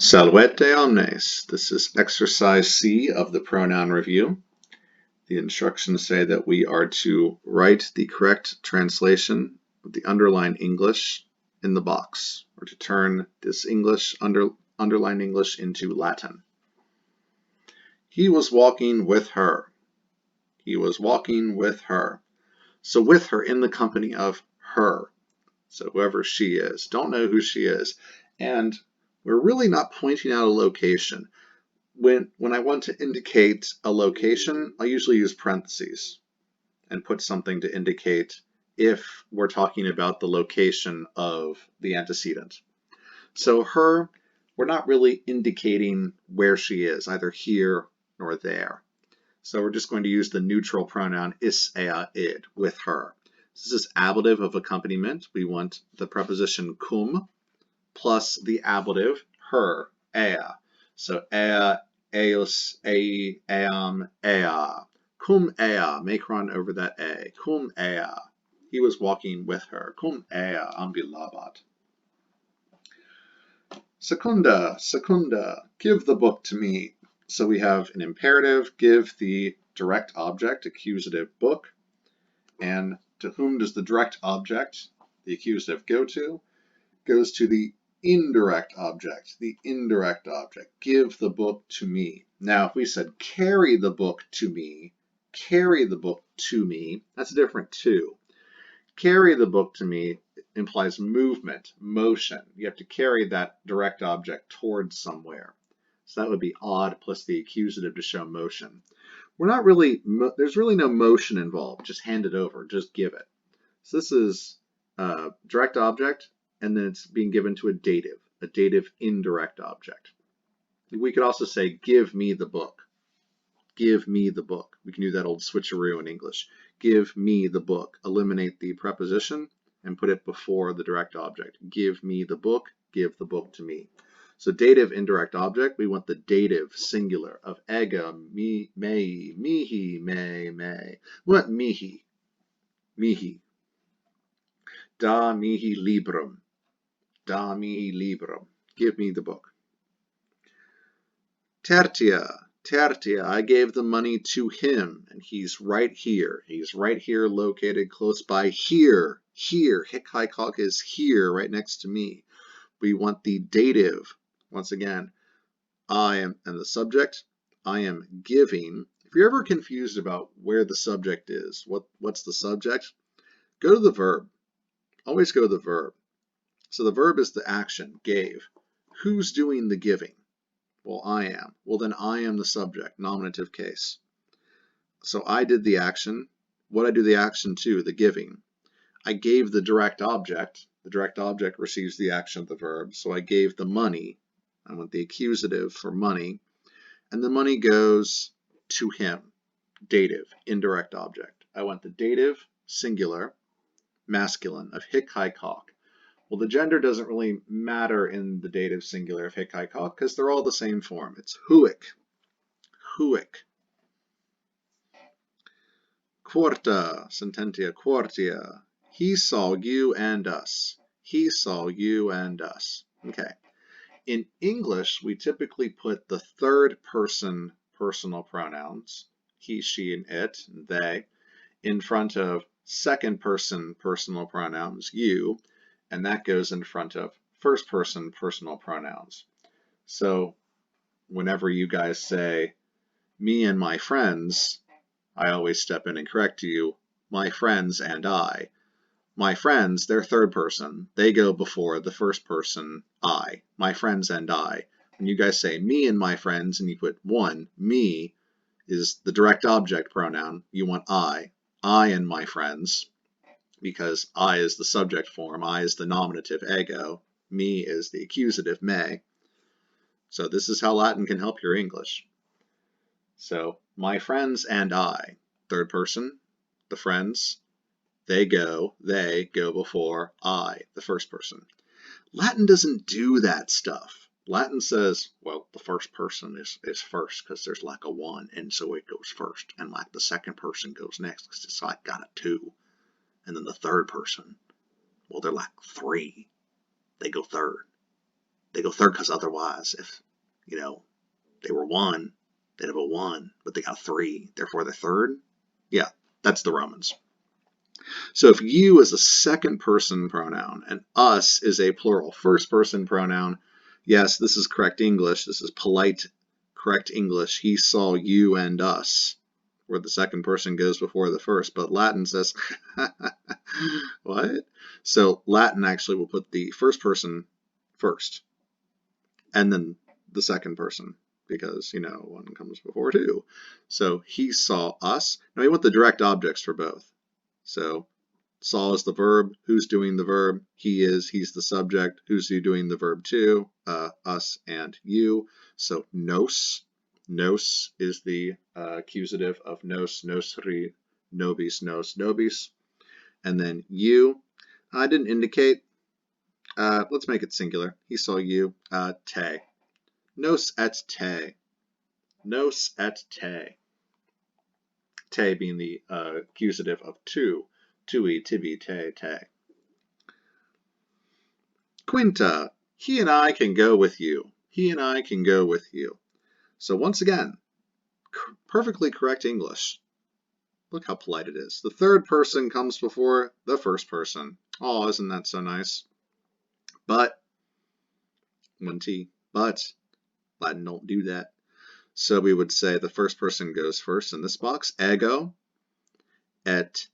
Salvete omnes. This is exercise C of the pronoun review. The instructions say that we are to write the correct translation of the underlined English in the box, or to turn this underlined English into Latin. He was walking with her. He was walking with her. So with her in the company of her. So whoever she is. Don't know who she is. And we're really not pointing out a location. When I want to indicate a location, I usually use parentheses and put something to indicate if we're talking about the location of the antecedent. So her, we're not really indicating where she is, either here nor there. So we're just going to use the neutral pronoun is, ea, id, with her. This is ablative of accompaniment. We want the preposition cum plus the ablative her, ea. So ea, eos, ei, eam, ea. Cum ea, make run over that a. Cum ea. He was walking with her. Cum ea ambilabat. Secunda, secunda, give the book to me. So we have an imperative, give the direct object, accusative book. And to whom does the direct object, the accusative, go to? Goes to the indirect object, the indirect object. Give the book to me. Now, if we said carry the book to me, carry the book to me, that's different too. Carry the book to me implies movement, motion. You have to carry that direct object towards somewhere. So that would be odd plus the accusative to show motion. There's really no motion involved. Just hand it over, just give it. So this is direct object, and then it's being given to a dative indirect object. We could also say, give me the book. Give me the book. We can do that old switcheroo in English. Give me the book. Eliminate the preposition and put it before the direct object. Give me the book. Give the book to me. So dative indirect object, we want the dative singular of ega, me, mei, mihi, me. What mihi? Mihi. Da mihi librum. Da mihi librum. Give me the book. Tertia. Tertia. I gave the money to him, and he's right here. He's right here, located close by. Here. Here. Hic haec hoc is here, right next to me. We want the dative. Once again, I am, and the subject, I am giving. If you're ever confused about where the subject is, what's the subject, go to the verb. Always go to the verb. So the verb is the action, gave. Who's doing the giving? Well, I am. Well, then I am the subject, nominative case. So I did the action. What I do the action to, the giving. I gave the direct object. The direct object receives the action of the verb. So I gave the money. I want the accusative for money. And the money goes to him. Dative, indirect object. I want the dative, singular, masculine, of hic haec hoc. Well, the gender doesn't really matter in the dative singular of hic haec hoc because they're all the same form. It's huic. Huic. Quarta, sententia quartia. He saw you and us. He saw you and us. Okay. In English, we typically put the third person personal pronouns, he, she, and it, and they, in front of second person personal pronouns, you, and that goes in front of first person personal pronouns. So whenever you guys say, me and my friends, I always step in and correct you, my friends and I. My friends, they're third person. They go before the first person, I. My friends and I. When you guys say me and my friends and you put one, me is the direct object pronoun. You want I and my friends, because I is the subject form. I is the nominative, ego. Me is the accusative, me. So this is how Latin can help your English. So my friends and I, third person, the friends. They go before I, the first person. Latin doesn't do that stuff. Latin says, well, the first person is first because there's like a one, and so it goes first. And like the second person goes next because it's like got a two. And then the third person, well, they're like three. They go third. They go third because otherwise, if, they were one, they'd have a one, but they got a three, therefore they're third. Yeah, that's the Romans. So if you is a second person pronoun and us is a plural first person pronoun, yes, this is correct English. This is polite, correct English. He saw you and us, where the second person goes before the first. But Latin says, what? So Latin actually will put the first person first and then the second person because, one comes before two. So he saw us. Now we want the direct objects for both. So saw is the verb. Who's doing the verb? He is. He's the subject. Who's you doing the verb to? Us and you. So nos. Nos is the accusative of nos, nosri, nobis, nos, nobis. And then you. I didn't indicate. Let's make it singular. He saw you. Te. Nos et te. Nos et te. Te being the accusative of to. Tui, tibi, te, te. Quinta, he and I can go with you. He and I can go with you. So once again, perfectly correct English. Look how polite it is. The third person comes before the first person. Oh, isn't that so nice? But, one T, but Latin don't do that. So we would say the first person goes first in this box. Ego et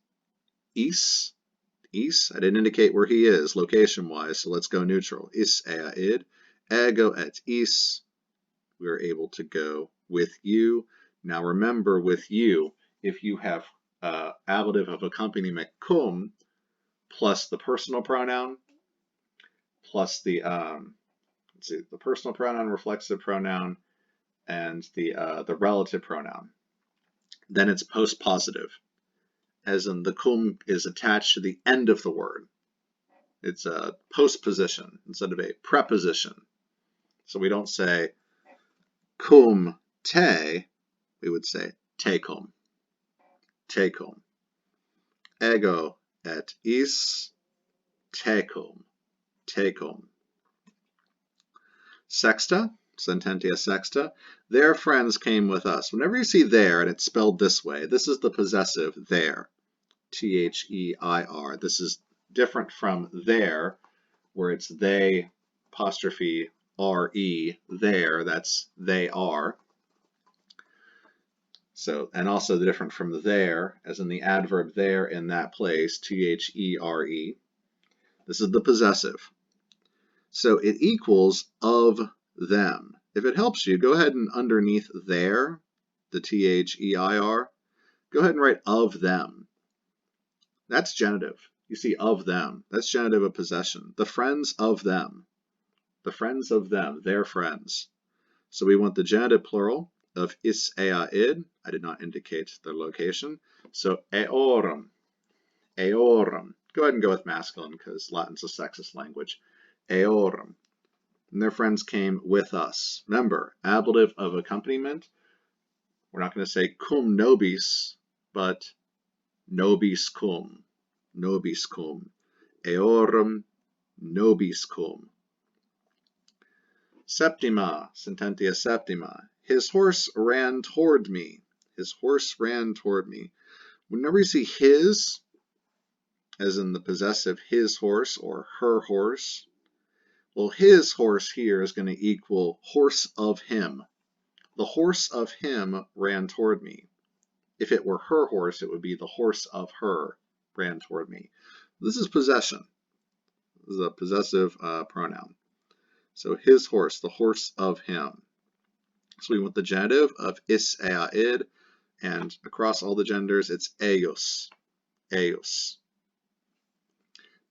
is. Is, I didn't indicate where he is location-wise, so let's go neutral. Is ea id. Ego et is. We're able to go with you. Now remember, with you, if you have ablative of accompaniment cum plus the personal pronoun plus the the personal pronoun, reflexive pronoun, and the relative pronoun, then it's post-positive, as in the cum is attached to the end of the word. It's a postposition instead of a preposition. So we don't say cum te, we would say te cum. Te cum. Ego et is te cum. Te cum. Sexta, sententia sexta, their friends came with us. Whenever you see there, and it's spelled this way, this is the possessive their. T-H-E-I-R. This is different from there, where it's they apostrophe R-E, there, that's they are. So, and also different from there, as in the adverb there in that place, T-H-E-R-E. This is the possessive. So it equals of them. If it helps you, go ahead and underneath there, the T-H-E-I-R, go ahead and write of them. That's genitive. You see of them. That's genitive of possession. The friends of them. The friends of them. Their friends. So we want the genitive plural of is ea id. I did not indicate the location. So eorum. Eorum. Go ahead and go with masculine because Latin's a sexist language. Eorum. And their friends came with us. Remember, ablative of accompaniment. We're not going to say cum nobis, but nobis cum. Nobis cum. Eorum nobis cum. Septima, sententia septima. His horse ran toward me. His horse ran toward me. Whenever you see his, as in the possessive his horse or her horse, well, his horse here is going to equal horse of him. The horse of him ran toward me. If it were her horse, it would be the horse of her ran toward me. This is possession. This is a possessive pronoun. So his horse, the horse of him. So we want the genitive of is ea id, and across all the genders, it's eos. Eos.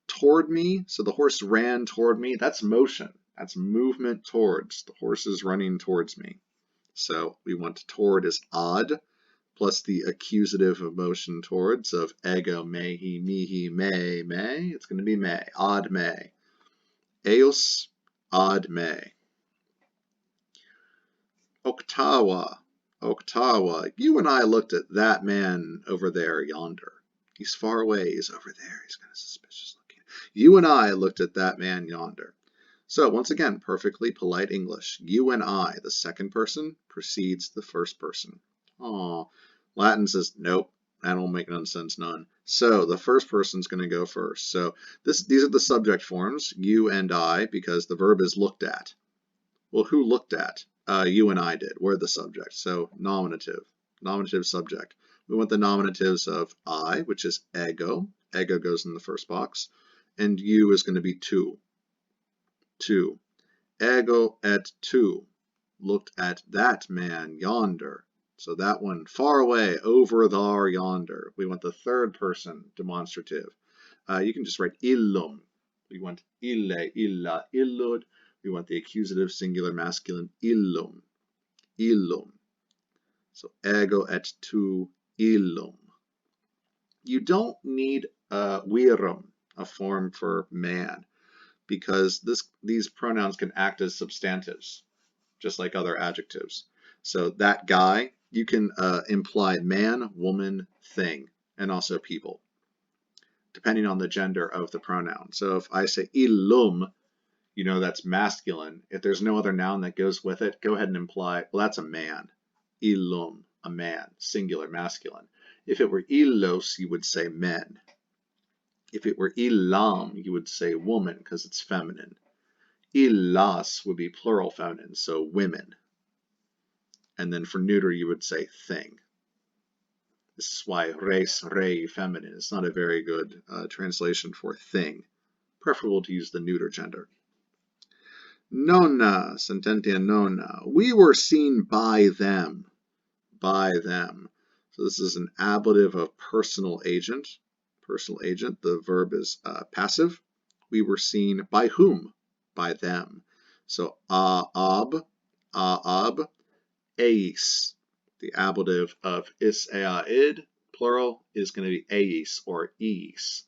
Toward me, so the horse ran toward me, that's motion. That's movement towards. The horse is running towards me. So we want toward is ad, plus the accusative of motion towards of ego, mehi, mihi, me. It's going to be me, ad me. Eos, ad me. Octava, Octava, you and I looked at that man over there yonder. He's far away, he's over there, he's kind of suspicious looking. You and I looked at that man yonder. So once again, perfectly polite English. You and I, the second person, precedes the first person. Oh, Latin says, nope, that don't make none sense, none. So the first person's going to go first. So these are the subject forms, you and I, because the verb is looked at. Well, who looked at? You and I did. We're the subject. So nominative, nominative subject. We want the nominatives of I, which is ego. Ego goes in the first box. And you is going to be tu. Tu. Ego et tu. Looked at that man yonder. So that one far away, over there yonder. We want the third person demonstrative. You can just write illum. We want ille, illa, illud. We want the accusative singular masculine illum. Illum. So ego et tu illum. You don't need virum, a form for man, because these pronouns can act as substantives, just like other adjectives. So that guy, you can imply man, woman, thing, and also people, depending on the gender of the pronoun. So if I say illum, you know that's masculine. If there's no other noun that goes with it, go ahead and imply, well, that's a man. Illum, a man, singular, masculine. If it were illos, you would say men. If it were illam, you would say woman because it's feminine. Illas would be plural feminine, so women. And then for neuter, you would say thing. This is why res, rei, feminine is not a very good translation for thing. Preferable to use the neuter gender. Nonna, sententia nonna. We were seen by them. By them. So this is an ablative of personal agent. Personal agent. The verb is passive. We were seen by whom? By them. So ab, eis. The ablative of is, id, plural, is going to be eis or eis.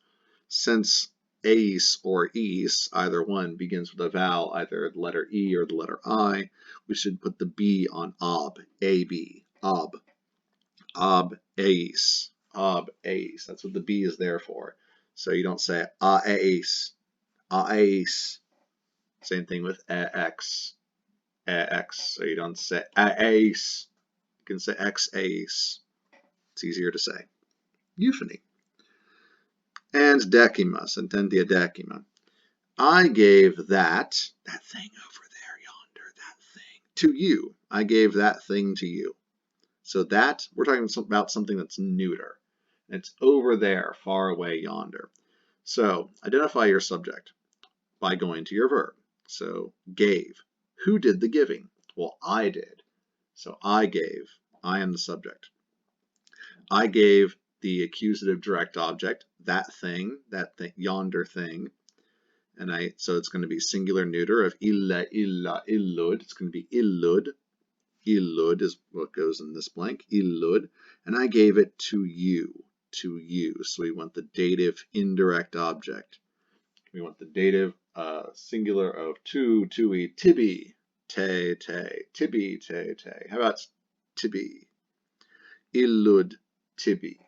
Since eis or eis, either one, begins with a vowel, either the letter E or the letter I, we should put the B on ab, A-B, ab. Ab eis, ab eis. That's what the B is there for. So you don't say eis, eis. Same thing with ex, ex. So you don't say eis. You can say ex eis. It's easier to say. Euphony. And decima, sententia decima. I gave that thing over there yonder, that thing, to you. I gave that thing to you. So that, we're talking about something that's neuter. It's over there, far away yonder. So identify your subject by going to your verb. So gave. Who did the giving? Well, I did. So I gave. I am the subject. I gave the accusative direct object, that thing, yonder thing. And so it's going to be singular neuter of illa, illa, illud. It's going to be illud. Illud is what goes in this blank, illud. And I gave it to you, to you. So we want the dative indirect object. We want the dative singular of tui, tibi, te, tibi, te. How about tibi? Illud, tibi.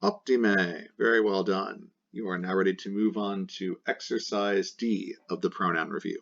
Optime, very well done. You are now ready to move on to exercise D of the pronoun review.